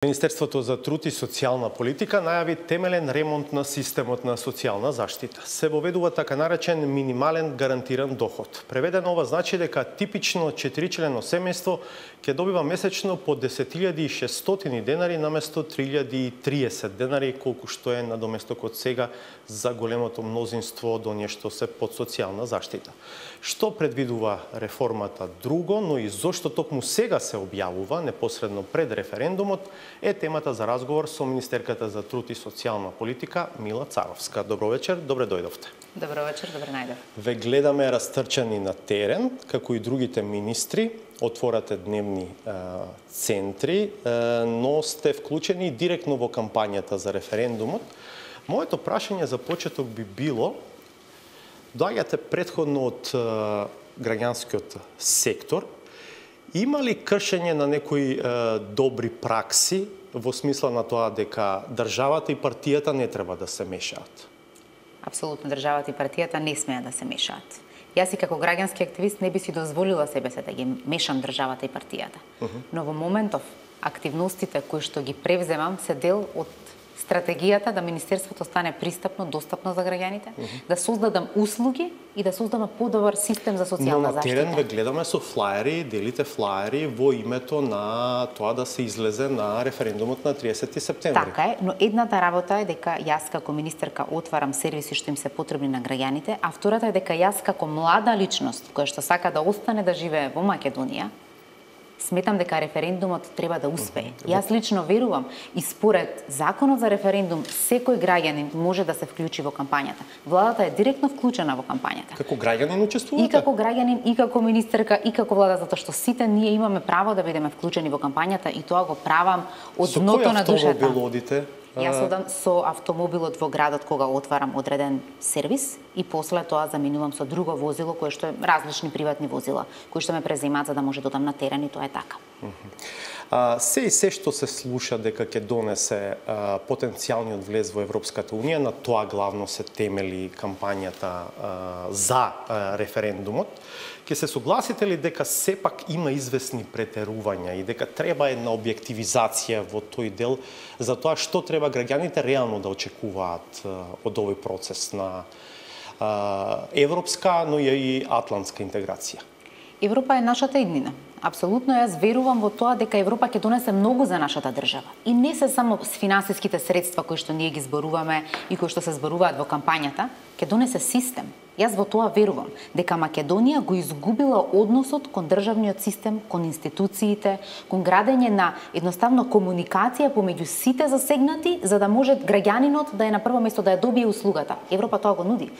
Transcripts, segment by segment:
Министерството за труд и социјална политика најави темелен ремонт на системот на социјална заштита. Се воведува така наречен минимален гарантиран доход. Преведено ова значи дека типично 4-члено семејство ќе добива месечно по 10.600 денари наместо 3.030 денари, колку што е надоместокот сега за големото мнозинство до нешто се под социјална заштита. Што предвидува реформата друго, но и зошто токму сега се објавува непосредно пред референдумот, е темата за разговор со министерката за труд и социјална политика Мила Царовска. Добро вечер, добре дојдовте. Добро вечер, добре најдов. Ве гледаме растрчани на терен, како и другите министри, отворате дневни центри, но сте вклучени директно во кампањата за референдумот. Моето прашање за почеток би било, доаѓате претходно од граѓанскиот сектор, има ли кршење на некои добри пракси во смисла на тоа дека државата и партијата не треба да се мешаат? Апсолутно, државата и партијата не смеат да се мешаат. Јас и како граѓански активист не би си дозволила себе се да ги мешам државата и партијата. Но во моментов активностите кои што ги превземам се дел од стратегијата да Министерството стане пристапно, достапно за граѓаните, да создадам услуги и да создадам подобар систем за социјална заштита. Но на терен ве гледаме со флаери, делите флаери во името на тоа да се излезе на референдумот на 30 септември. Така е, но едната работа е дека јас како министерка отварам сервиси што им се потребни на граѓаните, а втората е дека јас како млада личност која што сака да остане да живее во Македонија, сметам дека референдумот треба да успее. Јас лично верувам и според законот за референдум секој граѓанин може да се вклучи во кампањата. Владата е директно вклучена во кампањата. Како граѓанин учествувате? И како граѓанин, и како министерка, и како влада, затоа што сите ние имаме право да бидеме вклучени во кампањата и тоа го правам од дното на душата. Со кој автомобил одите? Јас одам со автомобилот во градот кога отварам одреден сервис и после тоа заминувам со друго возило кое што е различни приватни возила, кои што ме преземаат за да може да одам на терен и тоа е така. Се и се што се слуша дека ќе донесе потенцијалниот влез во Европската Унија, на тоа главно се темели кампањата за референдумот. Ќе се согласите ли дека сепак има известни претерувања и дека треба една објективизација во тој дел за тоа што треба граѓаните реално да очекуваат од овој процес на европска, но и атлантска интеграција? Европа е нашата иднина. Апсолутно јас верувам во тоа дека Европа ќе донесе многу за нашата држава. И не се само с финансиските средства кои што ние ги зборуваме и кои што се зборуваат во кампањата, ќе донесе систем. Јас во тоа верувам, дека Македонија го изгубила односот кон државниот систем, кон институциите, кон градење на едноставно комуникација помеѓу сите засегнати, за да може граѓанинот да е на прво место, да ја добие услугата. Европа тоа го нуди.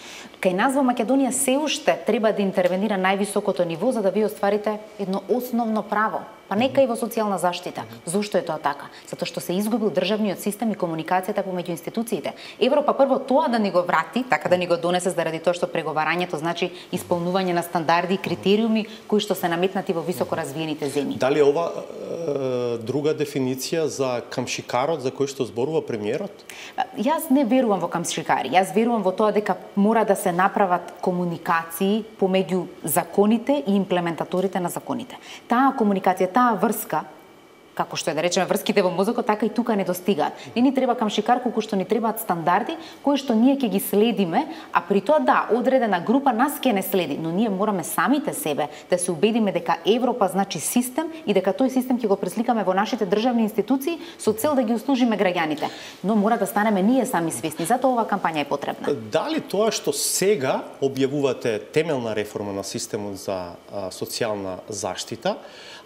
Кај нас во Македонија се уште треба да интервенира највисокото ниво за да ви остварите едно основно право. Па нека и во социјална заштита. Зошто е тоа така? Затоа што се изгубил државниот систем и комуникацијата помеѓу институциите. Европа прво тоа да ни го врати, така да ни го донесе заради тоа што преговарањето значи исполнување на стандарди и критериуми кои што се наметнати во високо развиените земји. Дали ова друга дефиниција за камшикарот за кој што зборува премиерот? Јас не верувам во камшикари. Јас верувам во тоа дека мора да се направат комуникации помеѓу законите и имплементаторите на законите. Таа комуникација, таа врска, како што е да речеме врските во мозокот, така и тука не достигаат. Не ни треба камшикар колку што ни требаат стандарди кои што ние ќе ги следиме, а при тоа да, одредена група нас ќе не следи, но ние мораме самите себе да се убедиме дека Европа значи систем и дека тој систем ќе го пресликаме во нашите државни институции со цел да ги услужиме граѓаните. Но мора да станеме ние сами свесни, затоа оваа кампања е потребна. Дали тоа што сега објавувате темелна реформа на системот за социјална заштита,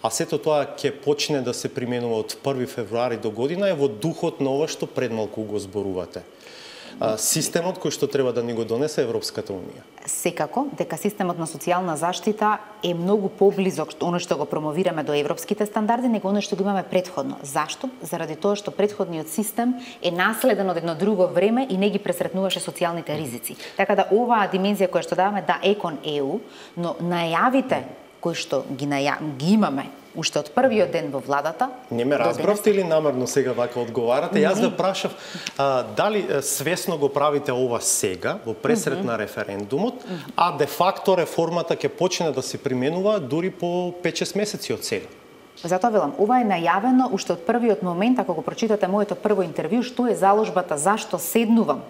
а сето тоа ќе почне да се применува од 1 февруари до година, е во духот на ова што предмалку го зборувате? Системот кој што треба да ни го донесе Европската Унија? Секако, дека системот на социјална заштита е многу поблизок оно што го промовираме до европските стандарди, него оно што го имаме претходно. Зашто? Заради тоа што претходниот систем е наследен од едно друго време и не ги пресретнуваше социјалните ризици. Така да оваа димензија која што даваме да е кон ЕУ, но најавите кои што ги имаме уште од првиот ден во владата. Не ме разбравте или намерно сега вака одговарате? Јас ве прашав дали свесно го правите ова сега во пресрет на референдумот, а де факто реформата ќе почне да се применува дури по 5-6 месеци од сега. Затоа велам, ова е најавено уште од првиот момент, ако го прочитате моето прво интервју, што е заложбата, зашто седнувам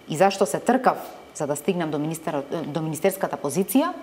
и зашто се тркав за да стигнам до министерската позиција,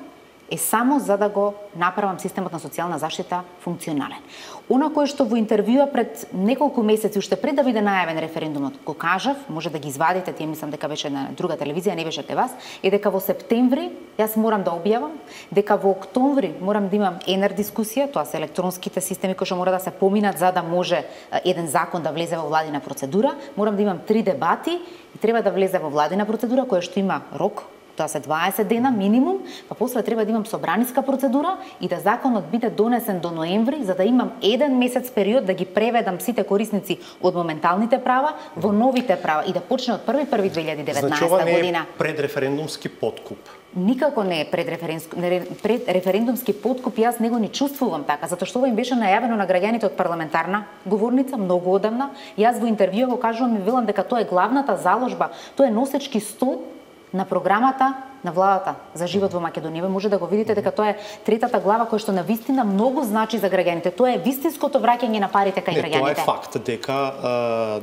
е само за да го направам системот на социјална заштита функционален. Она кое што во интервјуа пред неколку месеци, уште пред да биде најавен референдумот, го кажав, може да ги извадите, тие мислам дека беше на друга телевизија, не беше кај вас, е дека во септември јас морам да објавам, дека во октомври морам да имам енер дискусија, тоа се електронските системи кои што мора да се поминат за да може еден закон да влезе во владина процедура, морам да имам 3 дебати и треба да влезе во владина процедура која што има рок, тоа се 20 дена минимум, па после треба да имам собраниска процедура и да законот биде донесен до ноември, за да имам еден месец период да ги преведам сите корисници од моменталните права во новите права и да почне од 1.1.2019 Значи, ова не година. е предреферендумски подкуп. Никако не е предреферендумски подкуп, јас него не чувствувам така, затоа што ова им беше најавено на граѓаните од парламентарна говорница многу одамна. Јас во интервју го кажувам и велам дека тоа е главната заложба, тоа е носечки стол на програмата на владата за живот во Македонија. Ве може да го видите дека тоа е третата глава која што навистина многу значи за граѓаните. Тоа е вистинското враќање на парите кај граѓаните. Тоа е факт дека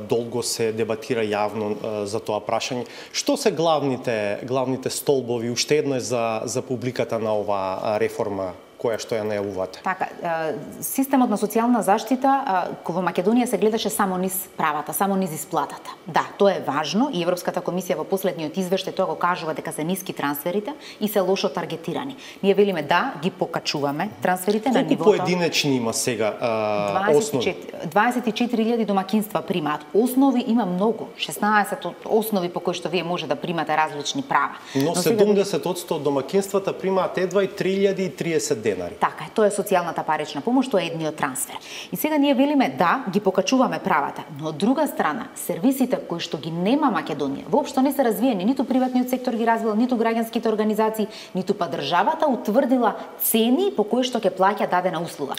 долго се дебатира јавно за тоа прашање. Што се главните столбови уште едно за публиката на оваа реформа која што ја најавувате? Така, системот на социјална заштита во Македонија се гледаше само низ правата, само низ исплатата. Да, тоа е важно и Европската комисија во последниот извештај тоа го кажува дека се ниски трансферите и се лошо таргетирани. Ние велиме да, ги покачуваме трансферите на нивото. Колку поединечни има сега основи? 24.000 домакинства примаат. Основи има многу, 16 основи по кои што вие може да примате различни права. Но 70% од домакинствата примаат едва и 3.030 денари. Така е, тоа е социјалната парична помош, тоа е едниот трансфер. И сега ние велиме да, ги покачуваме правата, но од друга страна, сервисите кои што ги нема Македонија, воопшто не се развиени, ниту приватниот сектор ги развил, ниту граѓанските организации, ниту па државата утврдила цени по кои што ќе плаќа дадена услуга.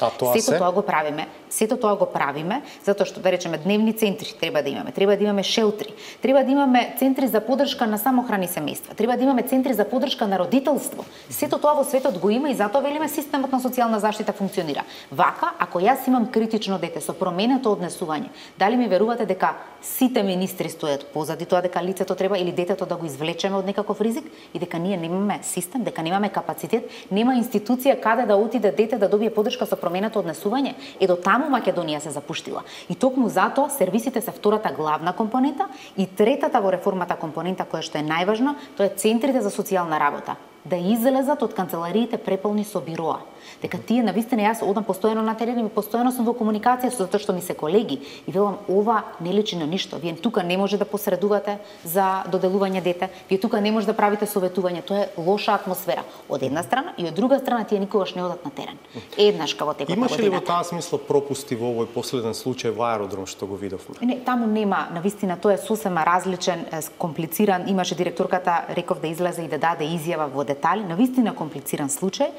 Сето тоа го правиме, затоа што да речеме дневни центри треба да имаме шелтри, треба да имаме центри за поддршка на самохрани семејства, треба да имаме центри за поддршка на родителство. Сето тоа во светот го има и затоа велиме системот на социјална заштита функционира. Вака, ако јас имам критично дете со променето однесување, дали ми верувате дека сите министри стојат позади тоа дека лицето треба или детето да го извлечеме од некаков ризик и дека ние немаме систем, дека немаме капацитет, нема институција каде да отиде дете да добие поддршка со променето однесување? До таму Македонија се запуштила. И токму затоа сервисите се втората главна компонента и третата во реформата компонента која што е најважна, тоа е центрите за социјална работа. Да излезат од канцелариите преполни со бироа. Дека тие навистина јас одам постојано на терен и постојано сум во комуникација затоа што ми се колеги и велам ова не личи на ништо. Вие тука не може да посредувате за доделување дете, вие тука не може да правите советување, тоа е лоша атмосфера од една страна и од друга страна тие никогаш не одат на терен. Еднаш како текот на годината. Имаше ли во таа смисла пропусти во овој последен случај во аеродром што го видовме? Не, таму нема, навистина тоа е сосема различен, комплициран. Имаше директорката реков да излезе и да даде изјава во детали, навистина комплициран случај.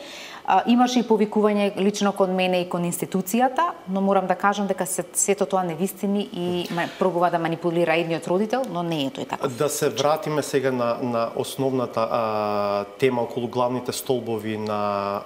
Имаше и повикување лично кон мене и кон институцијата, но морам да кажам дека сето тоа невистини и пробува да манипулира едниот родител, но не е тој така. Да се вратиме сега на основната тема околу главните столбови на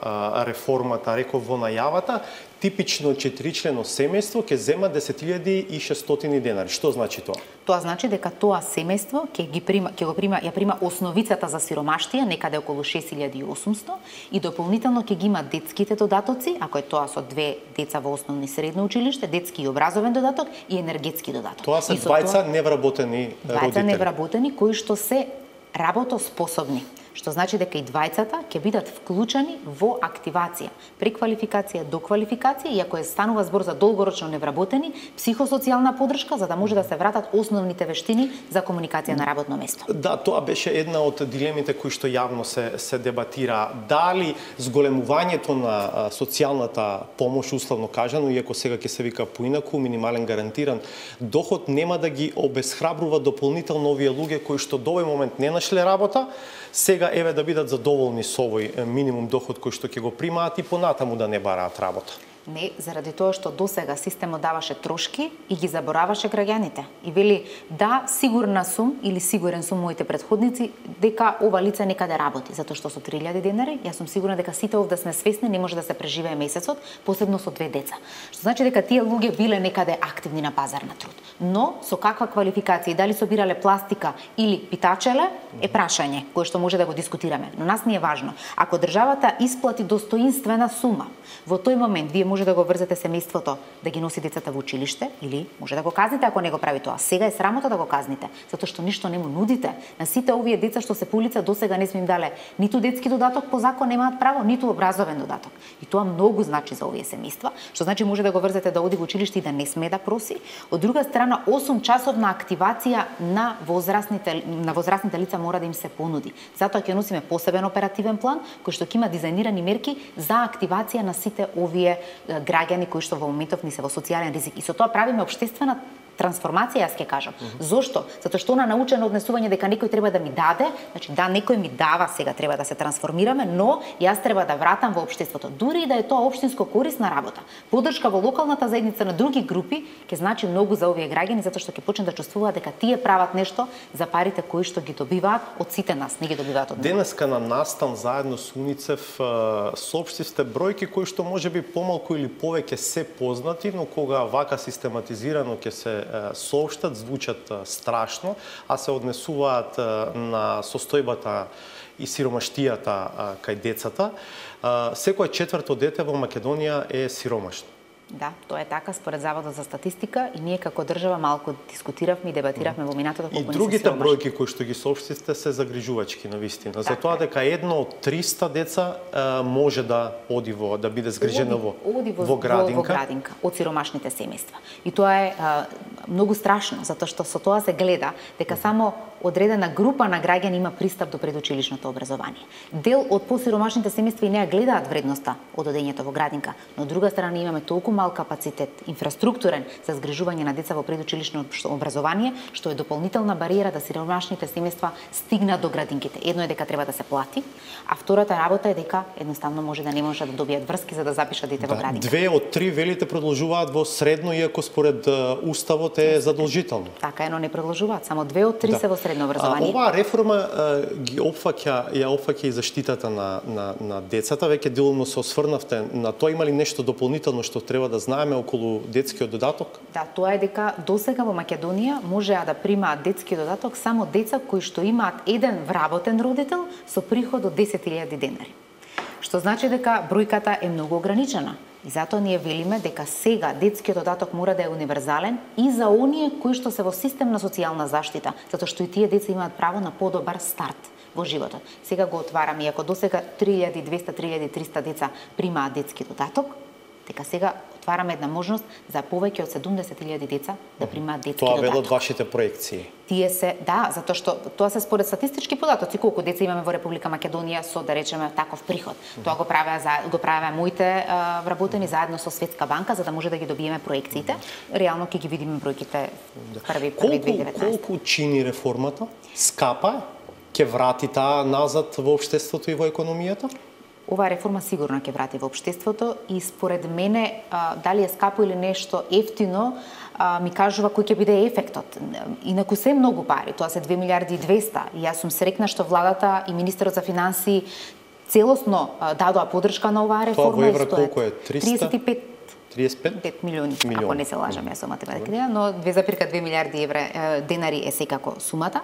реформата, реков во најавата. Типично четиричлено семејство ќе зема 10.600 денари. Што значи тоа? Тоа значи дека тоа семејство ќе прима основицата за сиромаштија, некаде околу 6.800 и дополнително ќе ги има детските додатоци, ако е тоа со 2 деца во основно и средно училиште, детски и образовен додаток и енергетски додаток. Тоа се двајца невработени родители. Двајца невработени кои што се работоспособни. Што значи дека и двајцата ќе бидат вклучени во активација, преквалификација, доквалификација, и ако станува збор за долгорочно невработени, психосоцијална поддршка за да може да се вратат основните вештини за комуникација на работно место. Да, тоа беше една од дилемите кои што јавно се дебатира. Дали зголемувањето на социјалната помош, условно кажано, иако сега ќе се вика поинаку, минимален гарантиран доход, нема да ги обесхрабрува дополнително овие луѓе кои што до овој момент не нашле работа, сега еве да бидат задоволни со овој минимум доход кој што ќе го примаат и понатаму да не бараат работа. Не, заради тоа што досега системот даваше трошки и ги забораваше граѓаните. И вели, да, сигурна сум или сигурен сум моите претходници дека ова лице некаде работи, затоа што со 3000 денари, јас сум сигурна дека сите овде сме свесни, не може да се преживее месецот, посебно со 2 деца. Што значи дека тие луѓе биле некаде активни на пазар на труд. Но со каква квалификација, дали собирале пластика или питачеле, е прашање кое што може да го дискутираме. Но нас ни е важно. Ако државата исплати достоинствена сума, во тој момент вие може да го врзете семејството да ги носи децата во училиште или може да го казните ако не го прави тоа. Сега е срамота да го казните, затоа што ништо не му нудите. На сите овие деца што се по улица досега не сме им дале ниту детски додаток по закон немаат право, ниту образовен додаток. И тоа многу значи за овие семејства, што значи може да го врзете да оди во училиште и да не сме да проси. Од друга страна 8 часовна активација на возрастните лица мора да им се понуди. Затоа ќе носиме посебен оперативен план кој што ќе има дизајнирани мерки за активација на сите овие граѓани кои што во моментов ни се во социјален ризик. И со тоа правиме општествена трансформација, јас ќе кажам. Зошто? Затоа што она научено однесување дека некој треба да ми даде, значи да, некој ми дава, сега треба да се трансформираме, но јас треба да вратам во општеството. Дури и да е тоа општинско корисна работа. Поддршка во локалната заедница на други групи ќе значи многу за овие граѓани, затоа што ќе почнат да чувствуваат дека тие прават нешто за парите кои што ги добиваат од сите нас, не ги добиваат од нас. Денеска на настан заедно со УНИЦЕФ соопштивте бројки кои што можеби помалку или повеќе се познати, но кога вака систематизирано ќе се соопштат, звучат страшно, а се однесуваат на состојбата и сиромаштијата кај децата. Секој четврто дете во Македонија е сиромашно. Да, тоа е така според Заводот за статистика и ние како држава малку дискутиравме и дебатиравме во минатото колку не се другите бројки кои што ги соопштивте се загрижувачки навистина. За тоа дека 1 од 300 деца може да оди да биде згрижено во градинка од сиромашните семејства. И тоа е многу страшно затоа што со тоа се гледа дека само одредена група на граѓани има пристап до предучилишното образование. Дел од посиромашните семејства и неа гледаат вредноста од одењето во градинка, но од друга страна имаме толку мал капацитет инфраструктурен за згрижување на деца во предучилишно образование, што е дополнителна бариера да сиромашните семејства стигнат до градинките. Едно е дека треба да се плати, а втората работа е дека едноставно може да не можат да добијат врски за да запишат дете во градинка. 2 од 3 велите продолжуваат во средно, иако според уставот е задолжително. Така е, но не продолжуваат, само 2 од 3 се во средно образование. Оваа реформа ги опфаќа и заштитата на децата. Веќе делумно се осврнавте на тоа. Има ли нешто дополнително што треба да знаеме околу детскиот додаток? Да, тоа е дека досега во Македонија можеа да примаат детски додаток само деца кои што имаат еден вработен родител со приход од 10.000 денари. Што значи дека бројката е многу ограничена. И затоа ние велиме дека сега детскиот додаток мора да е универзален и за оние кои што се во систем на социјална заштита, затоа што и тие деца имаат право на подобар старт во животот. Сега го отвараме, иако досега 3200-3300 деца примаат детски додаток, дека сега отвараме една можност за повеќе од 70.000 деца да примаат детски додаток. Тоа велат вашите проекции. Тие се, да, затоа што тоа се според статистички податоци, колку деца имаме во Република Македонија со, да речеме, таков приход. Тоа го правеа моите вработени заедно со Светска банка за да може да ги добиеме проекциите. Реално ќе ги видиме бројките први 2019. Колку чини реформата? Скапа? Ќе врати таа назад во општеството и во економијата? Оваа реформа сигурно ќе врати во општеството и според мене дали е скапо или нешто ефтино ми кажува кој ќе биде ефектот. Инаку се многу пари, тоа се 2 милиарди и 200. И јас сум срекна што владата и министерот за финансии целосно дадоа поддршка на оваа реформа. Тоа во евро колку е? 35 милиони, ако не се лажам, јас сум математика, но 2,2 милиарди денари е секако сумата.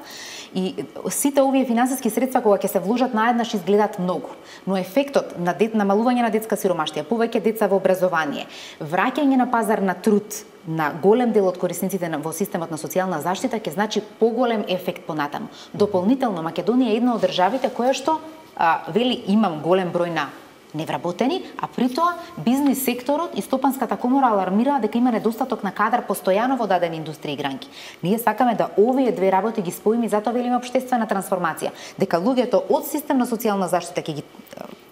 И сите овие финансиски средства кога ќе се вложат наеднаш изгледаат многу, но ефектот на намалување на детска сиромаштија, повеќе деца во образование, враќање на пазар на труд на голем дел од корисниците во системот на социјална заштита ќе значи поголем ефект понатаму. Дополнително Македонија е една од државите која што вели имам голем број на невработени, а при тоа бизнис секторот и стопанската комора алармираа дека има недостаток на кадар постојано во дадени индустрии и гранки. Ние сакаме да овие две работи ги споиме и затоа велиме општествена трансформација, дека луѓето од систем на социјална заштита ќе ги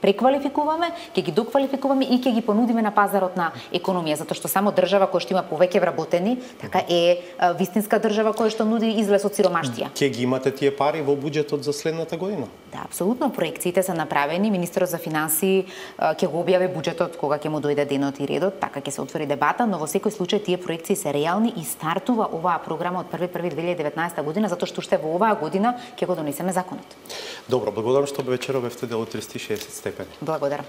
преквалификуваме, ќе ги доквалификуваме и ќе ги понудиме на пазарот на економија, затоа што само држава која што има повеќе вработени, така е вистинска држава која што нуди излез од сиромаштија. Ќе ги имате тие пари во буџетот за следната година? Да, апсолутно, проекциите се направени, министерот за финансии ќе го објави буџетот кога ќе му дојде денот и редот, така ќе се отвори дебата, но во секој случај тие проекции се реални и стартува оваа програма од 1.1.2019 година, затоа што уште во оваа година ќе го донесеме законот. Добро, благодарам што вечеровевте дел од 360 степени. Благодарам.